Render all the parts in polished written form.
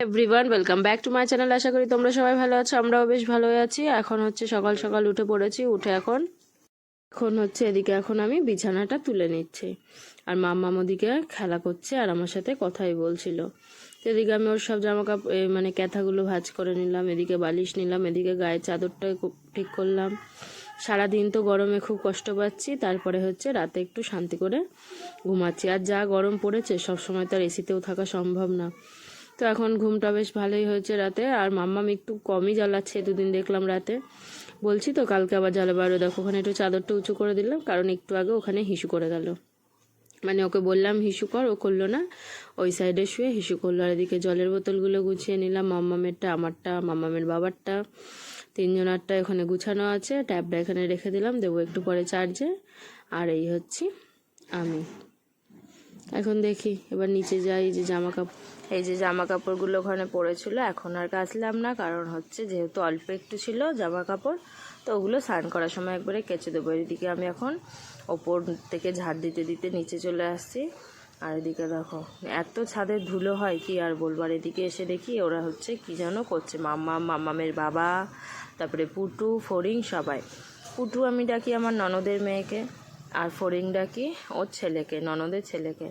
Everyone welcome back to my channel. আশা করি তোমরা সবাই ভালো আছো, আমরাও বেশ ভালোই আছি। এখন হচ্ছে সকাল সকাল উঠে পড়েছি। উঠে এখন এখন হচ্ছে এদিকে এখন আমি বিছানাটা তুলে নিচ্ছি, আর মাম্মাম ওদিকে খেলা করছে আর আমার সাথে কথাই বলছিল। তো এদিকে আমি ওর সব জামা কাপড় মানে ক্যাথাগুলো ভাঁজ করে নিলাম, এদিকে বালিশ নিলাম, এদিকে গায়ে চাদরটা ঠিক করলাম। সারাদিন তো গরমে খুব কষ্ট পাচ্ছি, তারপরে হচ্ছে রাতে একটু শান্তি করে ঘুমাচ্ছি। আর যা গরম পড়েছে সবসময় তো আর এসিতেও থাকা সম্ভব না। তো এখন ঘুমটা বেশ ভালোই হয়েছে রাতে। আর মাম্মাম একটু কমই জ্বালাচ্ছে, দুদিন দেখলাম রাতে। বলছি তো কালকে আবার জ্বালাবে। আরও দেখো ওখানে একটু চাদরটা উঁচু করে দিলাম, কারণ একটু আগে ওখানে হিসু করে গেল। মানে ওকে বললাম হিসু কর, ও করলো না, ওই সাইডে শুয়ে হিসু করলো। আর এদিকে জলের বোতলগুলো গুছিয়ে নিলাম, মাম্মামেরটা, আমারটা, মাম্মামের বাবারটা, তিনজনারটা এখানে গুছানো আছে। ট্যাবটা এখানে রেখে দিলাম, দেবো একটু পরে চার্জে। আর এই হচ্ছি আমি। এখন দেখি এবার নিচে যাই। এই যে জামা কাপড়গুলো ওখানে পড়েছিল, এখন আর কাচলাম না, কারণ হচ্ছে যেহেতু অল্প একটু ছিল জামা কাপড়, তো ওগুলো স্নান করার সময় একবারে কেচে দেবো। এদিকে আমি এখন ওপর থেকে ঝাড় দিতে দিতে নিচে চলে আসছি। আর এদিকে দেখো এত ছাদের ধুলো হয় কি আর বলবো। আর এদিকে এসে দেখি ওরা হচ্ছে কি যেন করছে, মাম্মামের বাবা, তারপরে পুটু, ফড়িং, সবাই। পুটু আমি ডাকি আমার ননদের মেয়েকে, আর ফড়িং ডাকি ওর ছেলেকে, ননদের ছেলেকে।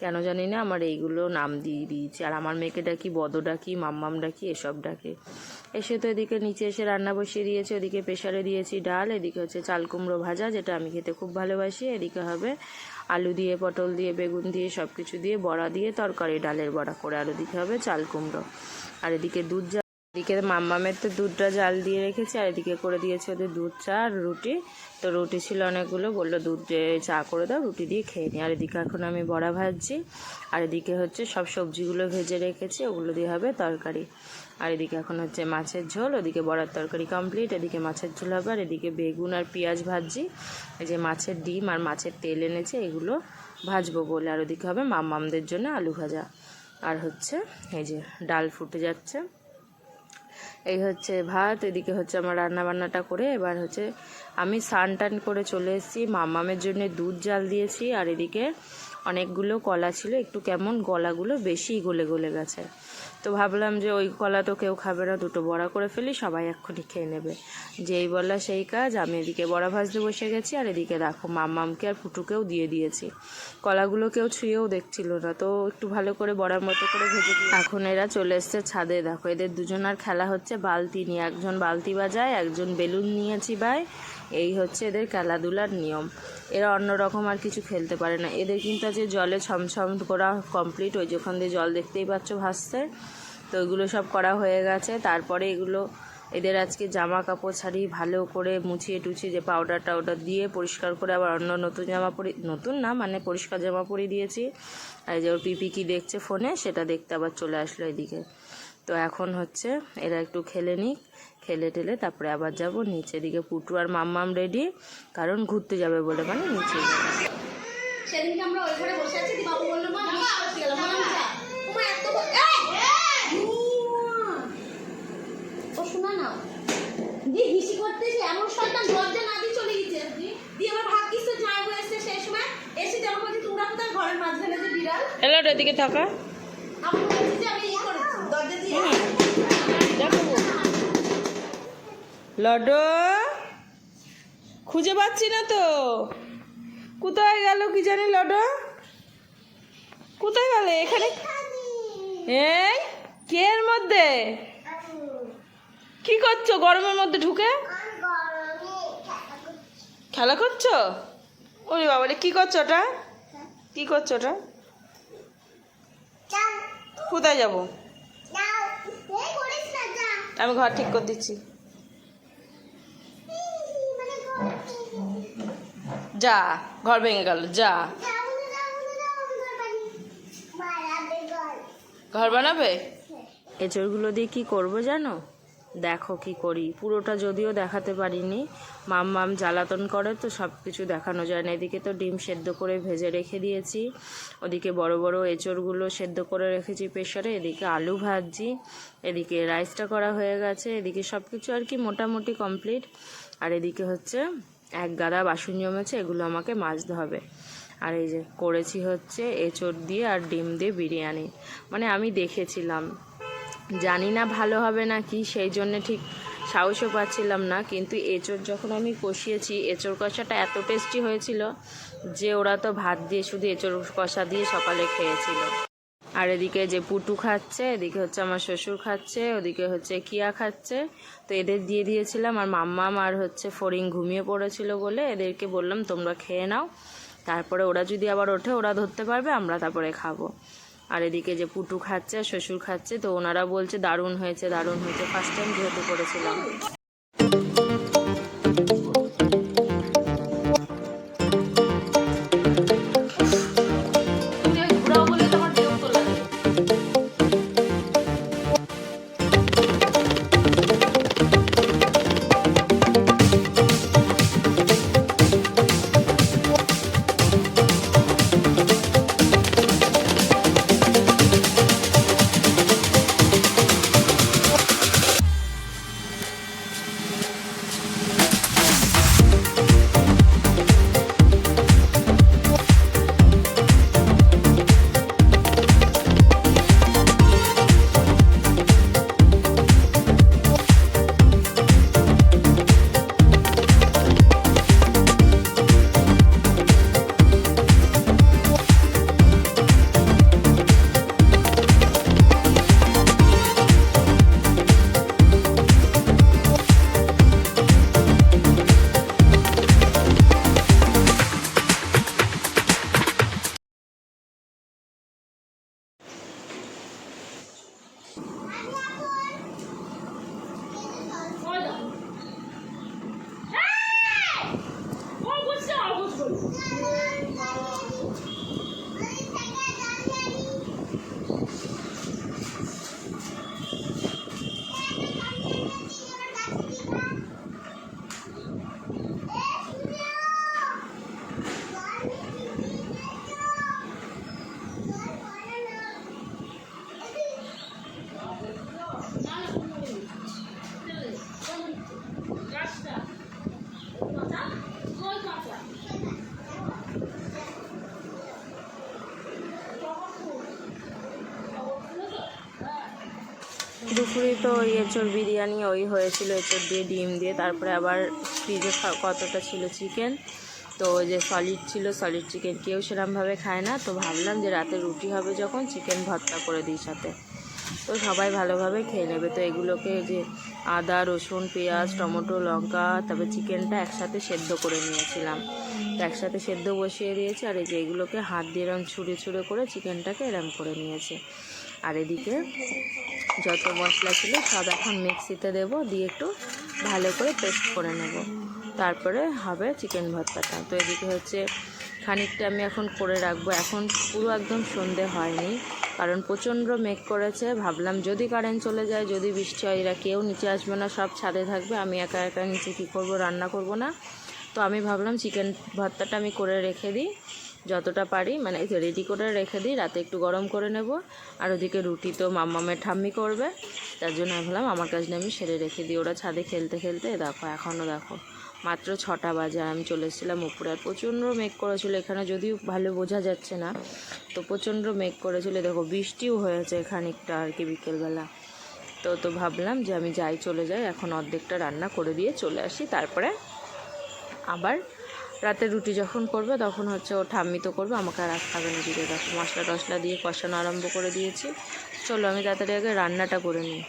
কেন জানি না আমার এইগুলো নাম দিয়ে দিয়েছি। আর আমার মেয়েকে ডাকি বদ ডাকি, মাম্মাম ডাকি, এসব ডাকি। এসে তো এদিকে নিচে এসে রান্না বসিয়ে দিয়েছে। ওদিকে প্রেশারে দিয়েছি ডাল, এদিকে হচ্ছে চাল কুমড়ো ভাজা, যেটা আমি খেতে খুব ভালোবাসি। এদিকে হবে আলু দিয়ে, পটল দিয়ে, বেগুন দিয়ে, সব কিছু দিয়ে বড়া দিয়ে তরকারি, ডালের বড়া করে। আর ওদিকে হবে চাল কুমড়ো। আর এদিকে এদিকে মাম্মামের তো দুধটা জাল দিয়ে রেখেছি, আর এদিকে করে দিয়েছে ওদের দুধ চা আর রুটি। তো রুটি ছিল অনেকগুলো, বললো দুধ চা করে দাও, রুটি দিয়ে খেয়ে নিই। আর এদিকে এখন আমি বড়া ভাজছি। আর এদিকে হচ্ছে সব সবজিগুলো ভেজে রেখেছি, ওগুলো দিয়ে হবে তরকারি। আর এদিকে এখন হচ্ছে মাছের ঝোল, ওদিকে বড়ার তরকারি কমপ্লিট, এদিকে মাছের ঝোল হবে। আর এদিকে বেগুন আর পেঁয়াজ ভাজছি। এই যে মাছের ডিম আর মাছের তেল এনেছে, এগুলো ভাজবো বলে। আর ওদিকে হবে মাম্মামদের জন্য আলু ভাজা। আর হচ্ছে এই যে ডাল ফুটে যাচ্ছে। এই হচ্ছে ভাত, এদিকে হচ্ছে আমার রান্না বান্নাটা করে এবার হচ্ছে আমি স্নান টান করে চলে এসেছি। মাম্মামের জন্য দুধ জাল দিয়েছি। আর এদিকে অনেকগুলো কলা ছিল, একটু কেমন গলাগুলো বেশি গলে গলে গেছে। তো ভাবলাম যে ওই কলা তো কেউ খাবে না, দুটো বড়া করে ফেলি, সবাই এক্ষুনি খেয়ে নেবে। যেই বলা সেই কাজ, আমি এদিকে বড়া ভাজতে বসে গেছি। আর এদিকে দেখো মাম্মামকে আর ফুটুকেও দিয়ে দিয়েছি। কলাগুলো কেউ ছুঁয়েও দেখছিল না, তো একটু ভালো করে বড়ার মতো করে ভেজে দিই। এখন এরা চলে এসছে ছাদে। দেখো এদের দুজনার খেলা হচ্ছে বালতি নিয়ে, একজন বালতি বাজায়, একজন বেলুন নিয়ে চিবায়। এই হচ্ছে এদের খেলাধুলার নিয়ম। এরা অন্যরকম আর কিছু খেলতে পারে না। এদের কিন্তু আজকে জলে ছমছম করা কমপ্লিট। ওই যেখান দিয়ে জল দেখতেই পাচ্ছ ভাসছে, তো ওইগুলো সব করা হয়ে গেছে। তারপরে এগুলো এদের আজকে জামা কাপড় ছাড়িয়ে ভালো করে মুছিয়ে টুছিয়ে যে পাউডার টাউডার দিয়ে পরিষ্কার করে আবার অন্য নতুন জামা পরি, নতুন না মানে পরিষ্কার জামা পরিয়ে দিয়েছি। আর যে ওর পিপি কি দেখছে ফোনে, সেটা দেখতে আবার চলে আসলো এদিকে। তো এখন হচ্ছে এরা একটু খেলে নিক, খেলে টেলে তারপরে আবার যাব নিচে। দিকে পুটু আর মাম্মাম রেডি, কারণ ঘুরতে যাবে বলে, মানে নিচে সেদিনকে আমরা ওই ঘরে বসে আছি, বাবু বললো মা মিস করতে গেলাম, মা এত ও শোনা না দিয়ে হিসি করতেছে, এমন শয়তান দরজা না দিয়ে চলে গেছে। দিয়ে আমার ভাব কিছু যাই বলেছে, সেই সময় এসে যেমন বলছি তোমরা কোথায় ঘরের মাঝখানে যে বিড়াল এলো এদিকে থাকা, আমি বলছি যে আমি এই করেছি দরজা দিয়ে দেখো লডো খুঁজে পাচ্ছি না তো, কোথায় গেল কি জানি। লডো কোথায় গেলে? এখানে এই কে এর মধ্যে কি করছো গরমের মধ্যে ঢুকে? খেলা করছো? ওরে বাবা রে, কি করছো ওটা? কি করছো ওটা? কোথায় যাব? আমি ঘর ঠিক করে দিচ্ছি। যা, ঘর ভেঙে গেল, যা। ঘর বানাবে? এঁচড়গুলো দিয়ে কি করব জানো? দেখো কি করি, পুরোটা যদিও দেখাতে পারিনি। মাম্মাম জ্বালাতন করে তো সব কিছু দেখানো যায় না। এদিকে তো ডিম সেদ্ধ করে ভেজে রেখে দিয়েছি, ওদিকে বড় বড় এঁচড়গুলো সেদ্ধ করে রেখেছি প্রেশারে, এদিকে আলু ভাজছি, এদিকে রাইসটা করা হয়ে গেছে, এদিকে সব কিছু আর কি মোটামুটি কমপ্লিট। আর এদিকে হচ্ছে এক গাদা বাসন জমেছে, এগুলো আমাকে মাজতে হবে। আর এই যে করেছি হচ্ছে এঁচড় দিয়ে আর ডিম দিয়ে বিরিয়ানি। মানে আমি দেখেছিলাম জানি না ভালো হবে না কি, সেই জন্য ঠিক সাহসও পাচ্ছিলাম না। কিন্তু এঁচোড় যখন আমি কষিয়েছি, এঁচোড় কষাটা এত টেস্টি হয়েছিল যে ওরা তো ভাত দিয়ে শুধু এঁচোড় কষা দিয়ে সকালে খেয়েছিল। আর এদিকে যে পুটু খাচ্ছে, এদিকে হচ্ছে আমার শ্বশুর খাচ্ছে, ওদিকে হচ্ছে কিয়া খাচ্ছে। তো এদের দিয়ে দিয়েছিলাম। আর মাম্মাম আর হচ্ছে ফড়িং ঘুমিয়ে পড়েছিল বলে এদেরকে বললাম তোমরা খেয়ে নাও, তারপরে ওরা যদি আবার ওঠে ওরা ধরতে পারবে, আমরা তারপরে খাবো। আর এদিকে যে পুটু খাচ্ছে, শ্বশুর খাচ্ছে। তো ওনারা বলছে দারুণ হয়েছে, দারুণ হয়েছে, ফার্স্ট টাইম যেহেতু করেছিলাম। দুপুরে তো ওই এঁচোড় বিরিয়ানি ওই হয়েছিল, এঁচোড় দিয়ে ডিম দিয়ে। তারপরে আবার ফ্রিজে কতটা ছিল চিকেন, তো ওই যে সলিড ছিল, সলিড চিকেন কেউ সেরকমভাবে খায় না। তো ভাবলাম যে রাতে রুটি হবে যখন চিকেন ভর্তা করে দিই সাথে, তো সবাই ভালোভাবে খেয়ে নেবে। তো এগুলোকে যে আদা রসুন পেঁয়াজ টমেটো লঙ্কা তারপরে চিকেনটা একসাথে সেদ্ধ করে নিয়েছিলাম, তো একসাথে সেদ্ধ বসিয়ে দিয়েছি। আর এই যে এগুলোকে হাত দিয়ে এরম ছুঁড়ে ছুঁড়ে করে চিকেনটাকে এরম করে নিয়েছে। আর এদিকে যত মশলা ছিল সব এখন মিক্সিতে দেবো, দিয়ে একটু ভালো করে পেস্ট করে নেব, তারপরে হবে চিকেন ভর্তাটা। তো এদিকে হচ্ছে খানিকটা আমি এখন করে রাখবো। এখন পুরো একদম সন্ধে হয়নি, কারণ প্রচণ্ড মেঘ করেছে। ভাবলাম যদি কারেন্ট চলে যায়, যদি বৃষ্টি হয়, এরা কেউ নিচে আসবে না, সব ছাদে থাকবে, আমি একা একা নিচে কী করবো, রান্না করব না। তো আমি ভাবলাম চিকেন ভর্তাটা আমি করে রেখে দিই, যতটা পারি মানে রেডি করে রেখে দিই, রাতে একটু গরম করে নেব। আর ওদিকে রুটি তো মাম্মামের ঠাম্মি করবে, তার জন্য আমি ভাবলাম আমার কাজটা আমি সেরে রেখে দিই। ওরা ছাদে খেলতে খেলতে দেখো এখনও দেখো মাত্র 6টা বাজে, আমি চলে এসেছিলাম উপরে। আর প্রচণ্ড মেঘ করেছিল এখানে, যদিও ভালো বোঝা যাচ্ছে না, তো প্রচণ্ড মেঘ করেছিল। দেখো বৃষ্টিও হয়েছে খানিকটা আর কি বিকেলবেলা। তো ভাবলাম যে আমি চলে যাই, এখন অর্ধেকটা রান্না করে দিয়ে চলে আসি, তারপরে আবার রাতে রুটি যখন করবে তখন হচ্ছে ও ঠাম্মি তো করবে, আমাকে আর খাবে না। দিকে দেখো মশলা টশলা দিয়ে কষানো আরম্ভ করে দিয়েছি। চলো আমি তাড়াতাড়ি আগে রান্নাটা করে নিই।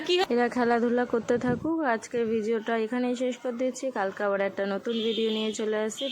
কি এরা খেলাধুলা করতে থাকুক। আজকের ভিডিওটা এখানেই শেষ করে দিচ্ছি, কালকে আবার একটা নতুন ভিডিও নিয়ে চলে আসছি।